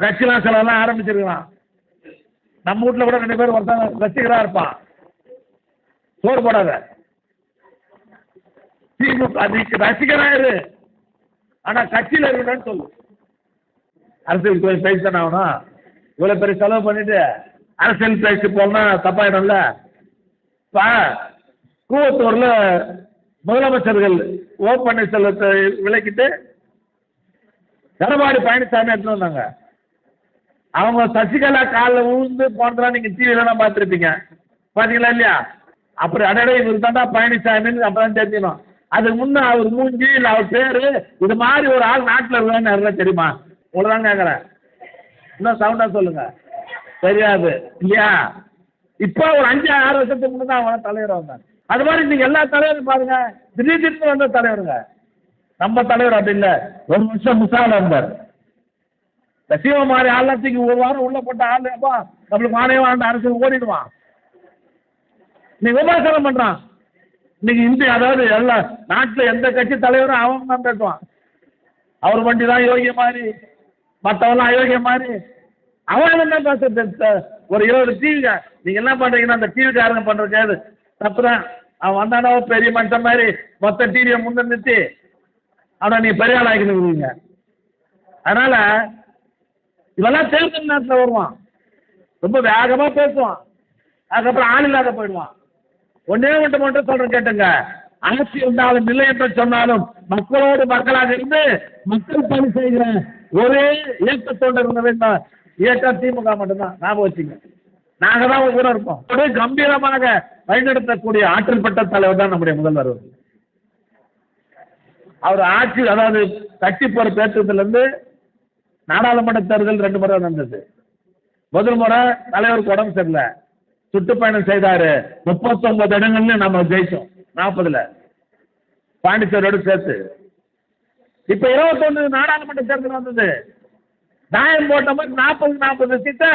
கட்சிலாம் சிலவெல்லாம் ஆரம்பிச்சிருக்கலாம். நம்ம வீட்டில் கூட 2 பேர் ஒருத்தன் ரசிகராக இருப்பான். சோறு போடாத திமுக அதுக்கு ரசிகராயிரு, ஆனால் கட்சியில் இருக்கணும்னு சொல்லு. அரசியல் கோயில் பேசி தானே ஆகணும். இவ்வளோ பெரிய செலவு பண்ணிட்டு அரசியல் பேசி போனா தப்பாயிடும்ல. இப்போ கூவத்தூரில் முதலமைச்சர்கள் ஓ பன்னீர்செல்வத்தை விலக்கிட்டு எடப்பாடி பழனிசாமி எடுத்து வந்தாங்க. அவங்க சசிகலா காலில் விழுந்து போனதெல்லாம் நீங்கள் டிவிலாம் பார்த்துருப்பீங்க. பார்த்தீங்களா இல்லையா? அப்படி அடடே இவர் தாண்டா பழனிசாமின்னு அப்பதான் தெரிஞ்சிடும். அதுக்கு முன்னே அவர் மூஞ்சி இல்லை அவர் பேர் இது மாதிரி ஒரு ஆள் நாட்டில் இருக்கான்னு யாருன்னா தெரியுமா? உங்களதான் கேட்குறேன். இன்னும் சவுண்டாக சொல்லுங்க. தெரியாது இல்லையா? இப்போ ஒரு 5-6 வருஷத்துக்கு முன்னே தான் அவங்க தலைவர் வந்தாங்க. அது மாதிரி நீங்கள் எல்லா தலைவரும் பாருங்க, திடீர்னு வந்த தலைவருங்க. நம்ம தலைவர் அப்படி இல்லை. 1 வருஷம் முசால இருந்தார். ரசிவ மாதிரி ஆள்லாத்துக்கு 1 வாரம் உள்ள போட்ட ஆள் அப்பா நம்மளுக்கு மாநில ஆண்டு அரசு ஓடிடுவான். நீ விமர்சனம் பண்றான். இன்னைக்கு இந்திய அதாவது எல்லா நாட்டில் எந்த கட்சி தலைவரும் அவன் தான் பேசுவான். அவர் வண்டி தான் யோகிய மாதிரி, மற்றவெல்லாம் அயோக்கிய மாதிரி. அவன் என்ன பேச ஒரு 20 டிவிங்க நீங்க என்ன பண்றீங்கன்னா அந்த டிவிக்காரங்க பண்றது தப்பு தான். அவன் வந்தானோ பெரிய மனுஷன் மாதிரி மொத்த டிவியை முன்னிறுத்தி அவனை நீ பெரிய ஆள் ஆகிக்கணுங்க. அதனால இவெல்லாம் தேர்தல் நேரத்தில் வருவான், ரொம்ப வேகமா பேசுவான், அதுக்கப்புறம் ஆள் இல்லாத போயிடுவான். ஒன்னே மட்டும் சொல்றேன் கேட்டுங்க. ஆட்சி இருந்தாலும் இல்லை என்று சொன்னாலும் மக்களோடு மக்களாக இருந்து மக்கள் பணி செய்கிற ஒரே இயக்கத்தோடு இருந்த வேண்டும். இயக்கம் திமுக மட்டும்தான். ஞாபகம் வச்சுங்க. நாங்க தான் கூட இருப்போம். ஒரு கம்பீரமாக வழிநடத்தக்கூடிய ஆற்றல் பெற்ற தலைவர் தான் நம்முடைய முதல்வர். அவர் ஆட்சி அதாவது கட்சி பொறுப்பேற்றதுல இருந்து நாடாளுமன்ற தேர்தல் 2 முறை நடந்தது. முதல் முறை தலைவருக்கு உடம்பு சரியில்லை, சுற்றுப்பயணம் செய்தாரு. 39 இடங்கள்ல நம்ம ஜெயிச்சோம். 40ல் பாண்டிச்சேரியோடு சேர்த்து. இப்ப 21 நாடாளுமன்ற தேர்தல் வந்தது. நியாயம் போட்ட மாதிரி 40 சீட்டை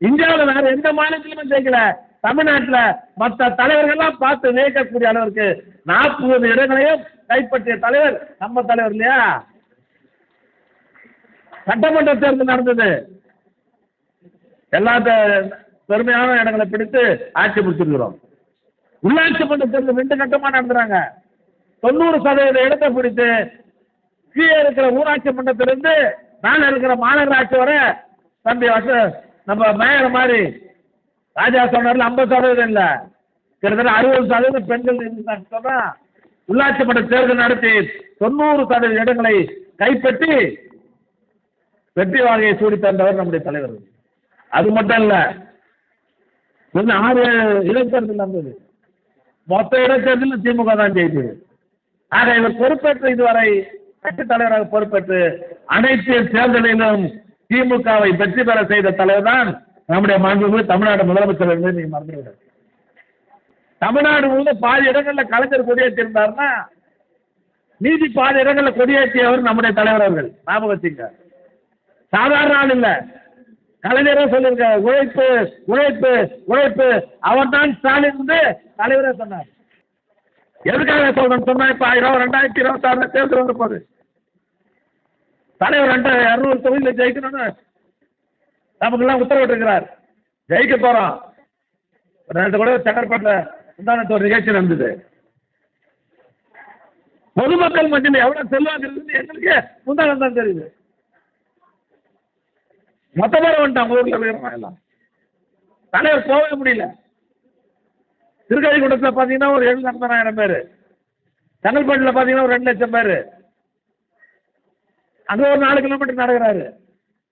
இந்தியாவில் வேற எந்த மாநிலத்திலுமே ஜெயிக்கல. தமிழ்நாட்டில் மற்ற தலைவர்கள்லாம் பார்த்து வியக்கக்கூடிய அளவிற்கு 40 இடங்களையும் கைப்பற்றிய தலைவர் நம்ம தலைவர் இல்லையா? சட்டமன்ற தேர்தல் நடந்தது. எல்லா பெருமையான இடங்களை பிடித்து ஆட்சி முடிச்சிருக்கிறோம். உள்ளாட்சி மன்ற தேர்தல் 2 கட்டமா நடந்துறாங்க. 90% இடத்தை பிடித்து கீழே இருக்கிற ஊராட்சி மன்றத்திலிருந்து மேல இருக்கிற மாநகராட்சி வரை தம்பி நம்ம மேயர் மாதிரி ராஜா சொன்னார்ல 50% இல்லை, கிட்டத்தட்ட 60% பெண்கள் இருந்தாங்க. உள்ளாட்சி மன்ற தேர்தல் நடத்தி 90% இடங்களை கைப்பற்றி வெற்றி வாகையை சூடி தந்தவர் நம்முடைய தலைவர். அது மட்டும் இல்ல, 6 இடைத்தேர்தல் நடந்தது. மொத்த இடைத்தேர்தலில் திமுக தான் ஜெயித்தது. ஆக இவர் பொறுப்பேற்று இதுவரை கட்சி தலைவராக பொறுப்பேற்று அனைத்து தேர்தலிலும் திமுகவை வெற்றி பெற செய்த தலைவர் தான் நம்முடைய மாண்புமிகு தமிழ்நாடு முதலமைச்சர் என்று நீங்க மறந்துவிட. தமிழ்நாடு முழுவதும் பாதி இடங்களில் கலைஞர் கொடியேற்றிருந்தாருன்னா மீதி பாதி இடங்களில் கொடியேற்றியவர் நம்முடைய தலைவர் அவர்கள். ஞாபகம் வச்சுங்க. சாதாரண ஆள் இல்ல. கலைஞரே சொல்லிருக்க உழைப்பு உழைப்பு உழைப்பு. அவர் தான் ஸ்டாலின் தலைவரே சொன்னார். எதுக்காக சொல்றேன் சொன்னா, இப்ப 2026 தேர்தல் வந்து போகுது. தலைவர் 200 தொகுதியில் ஜெயிக்கணும்னு நமக்கெல்லாம் உத்தரவிட்டிருக்கிறார். ஜெயிக்க போறோம். நேற்று கூட செங்கற்பட்டில் முந்தானத்து ஒரு நிகழ்ச்சி நடந்தது. பொதுமக்கள் மத்தியில் எவ்வளவு செல்வாக்கு இருக்குன்னு எங்களுக்கு முந்தானம் தான் தெரியுது. மொத்த பேர் வந்துட்டாங்க ஊர்ல எல்லாம். தலைவர் போகவே முடியல. திருக்கழிக்குண்டத்தில் பார்த்தீங்கன்னா ஒரு 7,50,000 பேர், செங்கல்பட்டில் பார்த்தீங்கன்னா ஒரு 2 லட்சம் பேர். அங்கே ஒரு 4 கிலோமீட்டர் நடக்கிறாரு,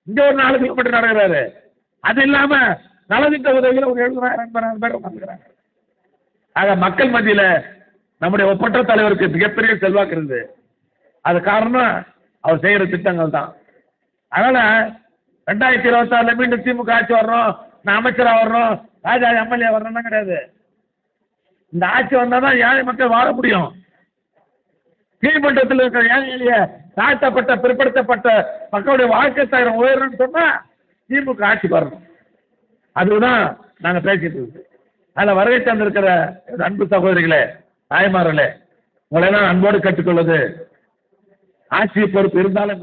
இங்கே ஒரு 4 கிலோமீட்டர் நடக்கிறாரு. அது இல்லாம நலத்திட்ட உதவியில் ஒரு 70,000-80,000 பேர் வந்துக்கிறாங்க. ஆக மக்கள் மத்தியில் நம்முடைய ஒப்பற்ற தலைவருக்கு மிகப்பெரிய செல்வாக்கு இருக்குது. அது காரணம் அவர் செய்கிற திட்டங்கள் தான். அதனால 2026 மீண்டும் திமுக ஆட்சி வரணும், நான் அமைச்சராக வரணும், ராஜா எம்எல்ஏ வரணும்னா கிடையாது. இந்த ஆட்சி வந்தால் தான் ஏழை மக்கள் வாழ முடியும். கீழ்மட்டத்தில் இருக்கிற ஏழை எளிய தாழ்த்தப்பட்ட பிற்படுத்தப்பட்ட மக்களுடைய வாழ்க்கை தரம் உயரணும்னு சொன்னால் திமுக ஆட்சி வரணும். அதுதான் நாங்கள் பேசிட்டு இருக்கோம். அதில் வருகை தந்திருக்கிற அன்பு சகோதரிகளே, தாய்மார்களே, உங்களை எல்லாம் அன்போடு கற்றுக்கொள்வது, ஆட்சி பொறுப்பு இருந்தாலும்